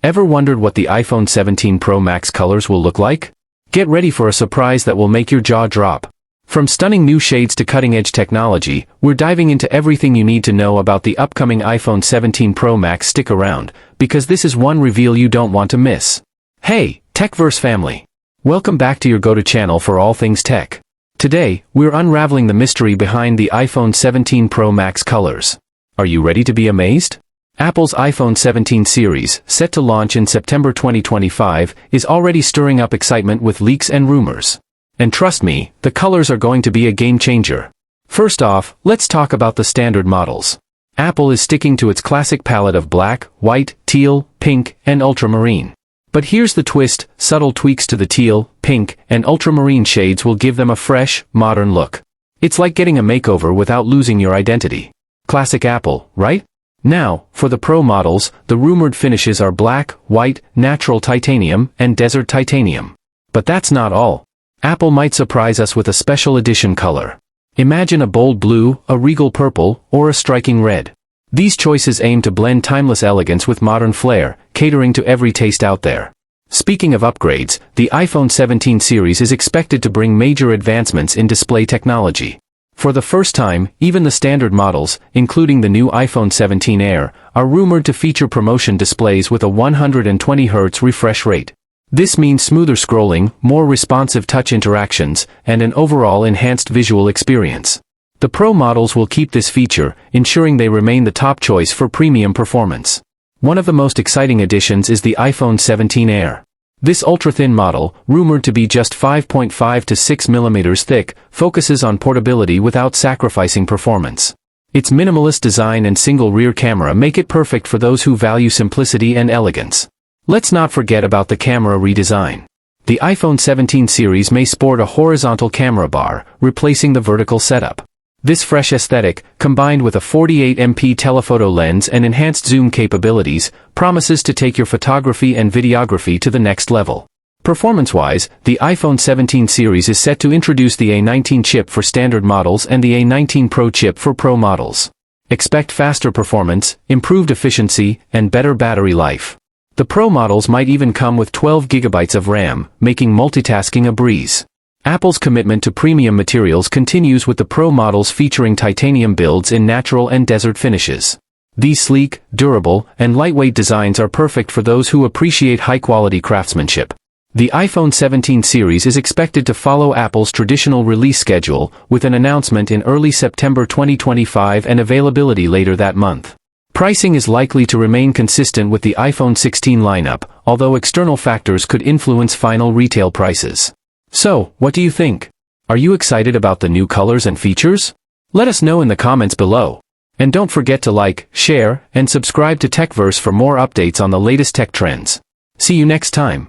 Ever wondered what the iPhone 17 Pro Max colors will look like? Get ready for a surprise that will make your jaw drop. From stunning new shades to cutting-edge technology, we're diving into everything you need to know about the upcoming iPhone 17 Pro Max. Stick around, because this is one reveal you don't want to miss. Hey, TechVerse family! Welcome back to your go-to channel for all things tech. Today, we're unraveling the mystery behind the iPhone 17 Pro Max colors. Are you ready to be amazed? Apple's iPhone 17 series, set to launch in September 2025, is already stirring up excitement with leaks and rumors. And trust me, the colors are going to be a game-changer. First off, let's talk about the standard models. Apple is sticking to its classic palette of black, white, teal, pink, and ultramarine. But here's the twist: subtle tweaks to the teal, pink, and ultramarine shades will give them a fresh, modern look. It's like getting a makeover without losing your identity. Classic Apple, right? Now, for the Pro models, the rumored finishes are black, white, natural titanium, and desert titanium. But that's not all. Apple might surprise us with a special edition color. Imagine a bold blue, a regal purple, or a striking red. These choices aim to blend timeless elegance with modern flair, catering to every taste out there. Speaking of upgrades, the iPhone 17 series is expected to bring major advancements in display technology. For the first time, even the standard models, including the new iPhone 17 Air, are rumored to feature ProMotion displays with a 120Hz refresh rate. This means smoother scrolling, more responsive touch interactions, and an overall enhanced visual experience. The Pro models will keep this feature, ensuring they remain the top choice for premium performance. One of the most exciting additions is the iPhone 17 Air. This ultra-thin model, rumored to be just 5.5 to 6 mm thick, focuses on portability without sacrificing performance. Its minimalist design and single rear camera make it perfect for those who value simplicity and elegance. Let's not forget about the camera redesign. The iPhone 17 series may sport a horizontal camera bar, replacing the vertical setup. This fresh aesthetic, combined with a 48MP telephoto lens and enhanced zoom capabilities, promises to take your photography and videography to the next level. Performance-wise, the iPhone 17 series is set to introduce the A19 chip for standard models and the A19 Pro chip for Pro models. Expect faster performance, improved efficiency, and better battery life. The Pro models might even come with 12 GB of RAM, making multitasking a breeze. Apple's commitment to premium materials continues with the Pro models featuring titanium builds in natural and desert finishes. These sleek, durable, and lightweight designs are perfect for those who appreciate high-quality craftsmanship. The iPhone 17 series is expected to follow Apple's traditional release schedule, with an announcement in early September 2025 and availability later that month. Pricing is likely to remain consistent with the iPhone 16 lineup, although external factors could influence final retail prices. So, what do you think? Are you excited about the new colors and features? Let us know in the comments below. And don't forget to like, share, and subscribe to TechVerse for more updates on the latest tech trends. See you next time.